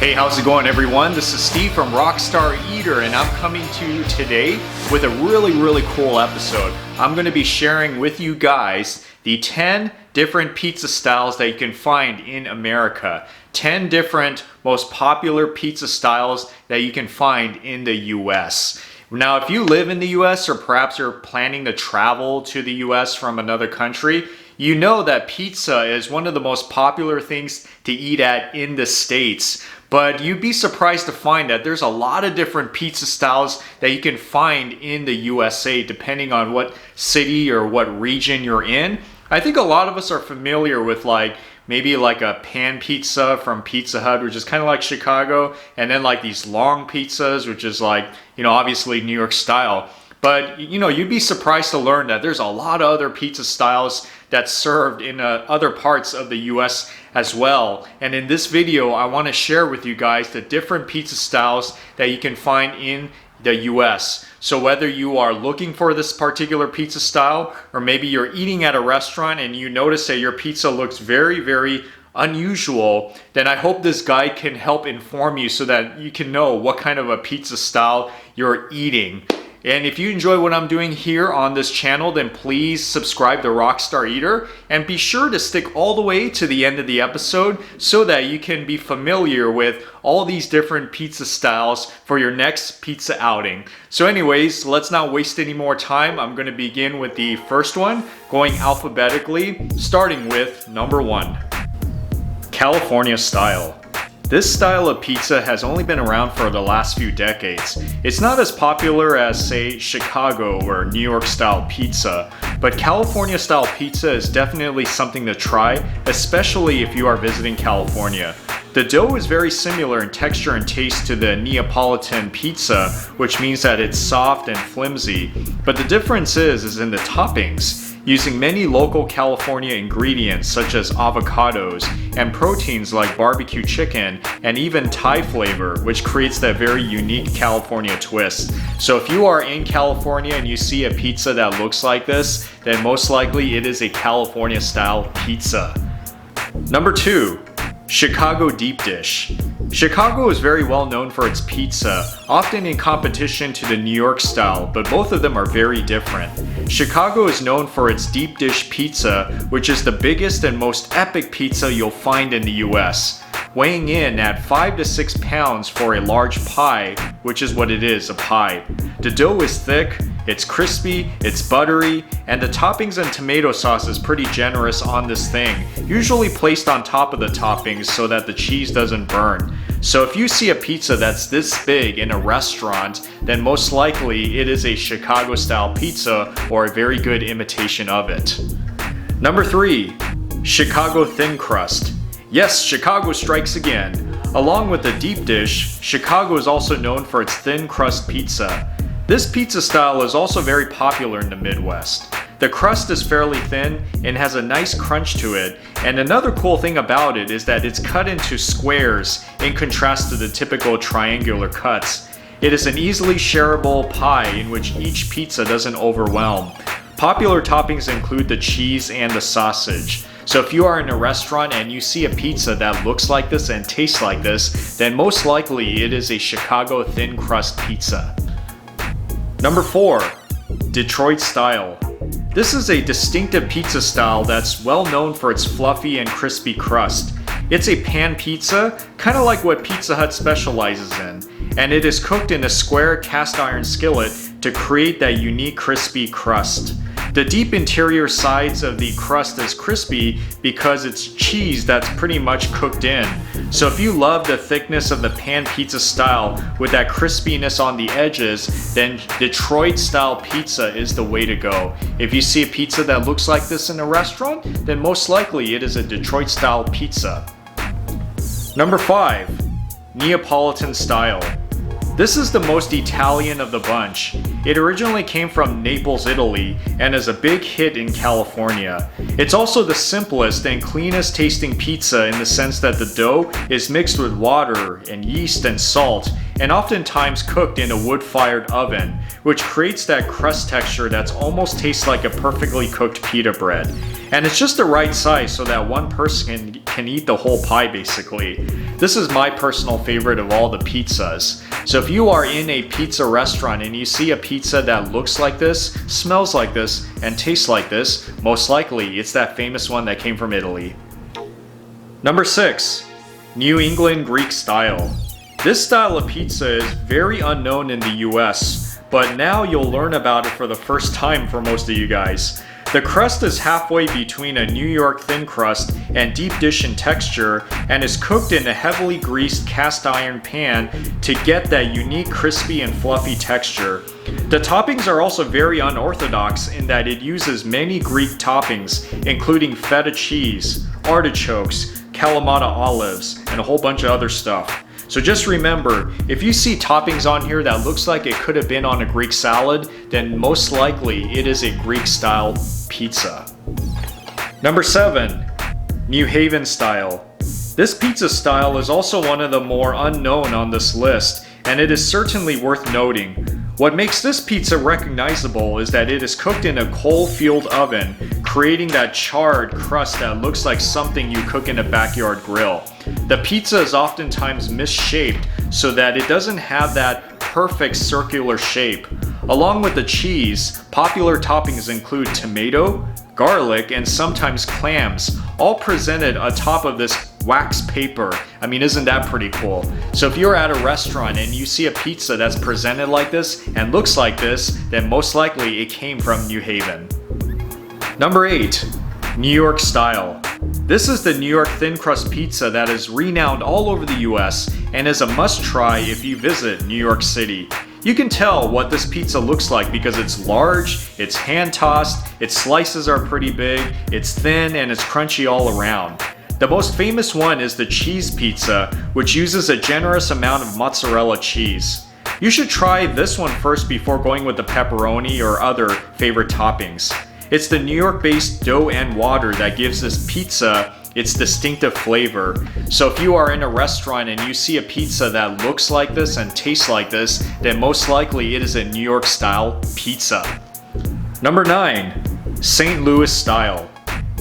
Hey, how's it going everyone? This is Steve from Rockstar Eater and I'm coming to you today with a really cool episode. I'm going to be sharing with you guys the 10 different pizza styles that you can find in America. 10 different most popular pizza styles that you can find in the US. Now, if you live in the US or perhaps you're planning to travel to the US from another country, you know that pizza is one of the most popular things to eat at in the States. But you'd be surprised to find that there's a lot of different pizza styles that you can find in the USA depending on what city or what region you're in. I think a lot of us are familiar with maybe a pan pizza from Pizza Hut, which is kind of like Chicago, and then these long pizzas, which is obviously New York style. But you'd be surprised to learn that there's a lot of other pizza styles that's served in other parts of the US as well. And in this video, I want to share with you guys the different pizza styles that you can find in the US. So whether you are looking for this particular pizza style, or maybe you're eating at a restaurant and you notice that your pizza looks very unusual, then I hope this guide can help inform you so that you can know what kind of a pizza style you're eating. And if you enjoy what I'm doing here on this channel, then please subscribe to Rockstar Eater and be sure to stick all the way to the end of the episode so that you can be familiar with all these different pizza styles for your next pizza outing. So anyways, let's not waste any more time. I'm going to begin with the first one, going alphabetically, starting with number 1. California style. This style of pizza has only been around for the last few decades. It's not as popular as, say, Chicago or New York style pizza, but California style pizza is definitely something to try, especially if you are visiting California. The dough is very similar in texture and taste to the Neapolitan pizza, which means that it's soft and flimsy, but the difference is in the toppings. Using many local California ingredients such as avocados and proteins like barbecue chicken and even Thai flavor, which creates that very unique California twist. So if you are in California and you see a pizza that looks like this, then most likely it is a California style pizza. Number 2. Chicago deep dish. Chicago is very well known for its pizza, often in competition to the New York style, but both of them are very different. Chicago is known for its deep dish pizza, which is the biggest and most epic pizza you'll find in the US, weighing in at 5 to 6 pounds for a large pie, which is what it is, a pie. The dough is thick, it's crispy, it's buttery, and the toppings and tomato sauce is pretty generous on this thing, usually placed on top of the toppings so that the cheese doesn't burn. So if you see a pizza that's this big in a restaurant, then most likely it is a Chicago style pizza or a very good imitation of it. Number 3. Chicago thin crust. Yes, Chicago strikes again. Along with the deep dish, Chicago is also known for its thin crust pizza. This pizza style is also very popular in the Midwest. The crust is fairly thin and has a nice crunch to it, and another cool thing about it is that it's cut into squares in contrast to the typical triangular cuts. It is an easily shareable pie in which each pizza doesn't overwhelm. Popular toppings include the cheese and the sausage. So if you are in a restaurant and you see a pizza that looks like this and tastes like this, then most likely it is a Chicago thin crust pizza. Number 4. Detroit style. This is a distinctive pizza style that's well known for its fluffy and crispy crust. It's a pan pizza, kind of like what Pizza Hut specializes in, and it is cooked in a square cast iron skillet to create that unique crispy crust. The deep interior sides of the crust is crispy because it's cheese that's pretty much cooked in. So if you love the thickness of the pan pizza style with that crispiness on the edges, then Detroit style pizza is the way to go. If you see a pizza that looks like this in a restaurant, then most likely it is a Detroit style pizza. Number 5. Neapolitan style. This is the most Italian of the bunch. It originally came from Naples, Italy, and is a big hit in California. It's also the simplest and cleanest tasting pizza in the sense that the dough is mixed with water and yeast and salt, and oftentimes cooked in a wood-fired oven, which creates that crust texture that's almost tastes like a perfectly cooked pita bread. And it's just the right size so that one person can eat the whole pie basically. This is my personal favorite of all the pizzas. So if you are in a pizza restaurant and you see a pizza that looks like this, smells like this, and tastes like this, most likely it's that famous one that came from Italy. Number 6. New England Greek style. This style of pizza is very unknown in the US, but now you'll learn about it for the first time for most of you guys. The crust is halfway between a New York thin crust and deep dish in texture and is cooked in a heavily greased cast iron pan to get that unique crispy and fluffy texture. The toppings are also very unorthodox in that it uses many Greek toppings, including feta cheese, artichokes, Kalamata olives, and a whole bunch of other stuff. So just remember, if you see toppings on here that looks like it could have been on a Greek salad, then most likely it is a Greek style pizza. Number 7. New Haven style. This pizza style is also one of the more unknown on this list, and it is certainly worth noting. What makes this pizza recognizable is that it is cooked in a coal-field oven, creating that charred crust that looks like something you cook in a backyard grill. The pizza is oftentimes misshaped so that it doesn't have that perfect circular shape. Along with the cheese, popular toppings include tomato, garlic, and sometimes clams, all presented atop of this wax paper. I mean, isn't that pretty cool? So if you're at a restaurant and you see a pizza that's presented like this and looks like this, then most likely it came from New Haven. Number 8. New York style. This is the New York thin crust pizza that is renowned all over the US and is a must try if you visit New York City. You can tell what this pizza looks like because it's large, it's hand tossed, its slices are pretty big, it's thin, and it's crunchy all around. The most famous one is the cheese pizza, which uses a generous amount of mozzarella cheese. You should try this one first before going with the pepperoni or other favorite toppings. It's the New York-based dough and water that gives this pizza its distinctive flavor. So if you are in a restaurant and you see a pizza that looks like this and tastes like this, then most likely it is a New York style pizza. Number 9. St. Louis style.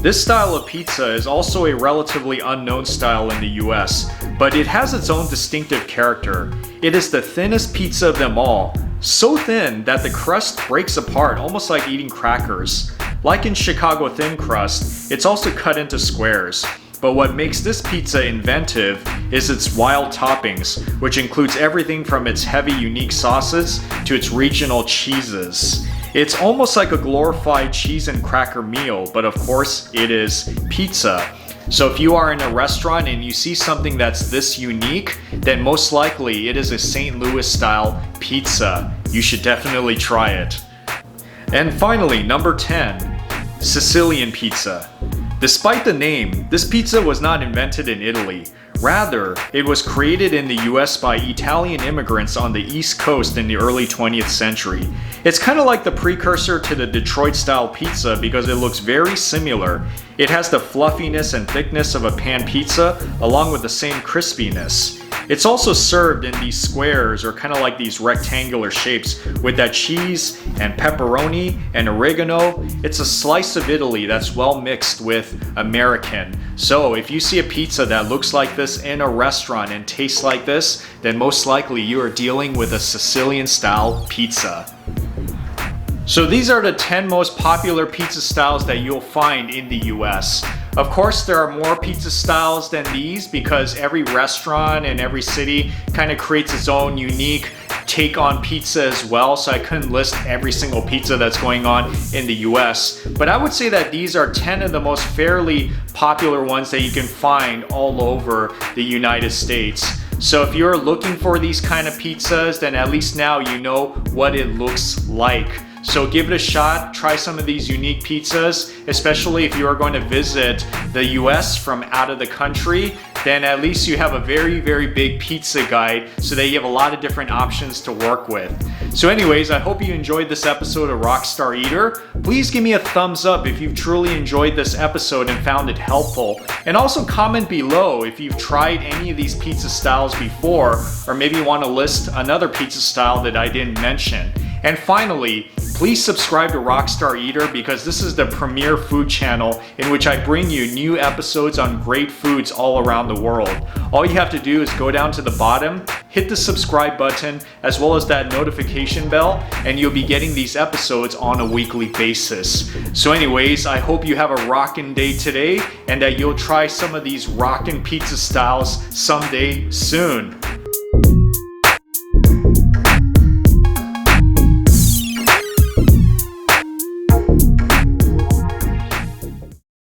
This style of pizza is also a relatively unknown style in the US, but it has its own distinctive character. It is the thinnest pizza of them all, so thin that the crust breaks apart almost like eating crackers. Like in Chicago thin crust, it's also cut into squares. But what makes this pizza inventive is its wild toppings, which includes everything from its heavy unique sauces to its regional cheeses. It's almost like a glorified cheese and cracker meal, but of course it is pizza. So if you are in a restaurant and you see something that's this unique, then most likely it is a St. Louis style pizza. You should definitely try it. And finally, number 10, Sicilian pizza. Despite the name, this pizza was not invented in Italy. Rather, it was created in the US by Italian immigrants on the East Coast in the early 20th century. It's kind of like the precursor to the Detroit-style pizza because it looks very similar. It has the fluffiness and thickness of a pan pizza, along with the same crispiness. It's also served in these squares or kind of like these rectangular shapes with that cheese and pepperoni and oregano. It's a slice of Italy that's well mixed with American. So if you see a pizza that looks like this in a restaurant and tastes like this, then most likely you are dealing with a Sicilian style pizza. So these are the 10 most popular pizza styles that you'll find in the US. Of course, there are more pizza styles than these because every restaurant and every city kind of creates its own unique take on pizza as well, so I couldn't list every single pizza that's going on in the US. But I would say that these are 10 of the most fairly popular ones that you can find all over the United States. So if you're looking for these kind of pizzas, then at least now you know what it looks like. So give it a shot, try some of these unique pizzas, especially if you are going to visit the US from out of the country, then at least you have a very, very big pizza guide so that you have a lot of different options to work with. So anyways, I hope you enjoyed this episode of Rockstar Eater. Please give me a thumbs up if you've truly enjoyed this episode and found it helpful. And also comment below if you've tried any of these pizza styles before, or maybe you want to list another pizza style that I didn't mention. And finally, please subscribe to Rockstar Eater because this is the premier food channel in which I bring you new episodes on great foods all around the world. All you have to do is go down to the bottom, hit the subscribe button, as well as that notification bell, and you'll be getting these episodes on a weekly basis. So anyways, I hope you have a rockin' day today and that you'll try some of these rockin' pizza styles someday soon.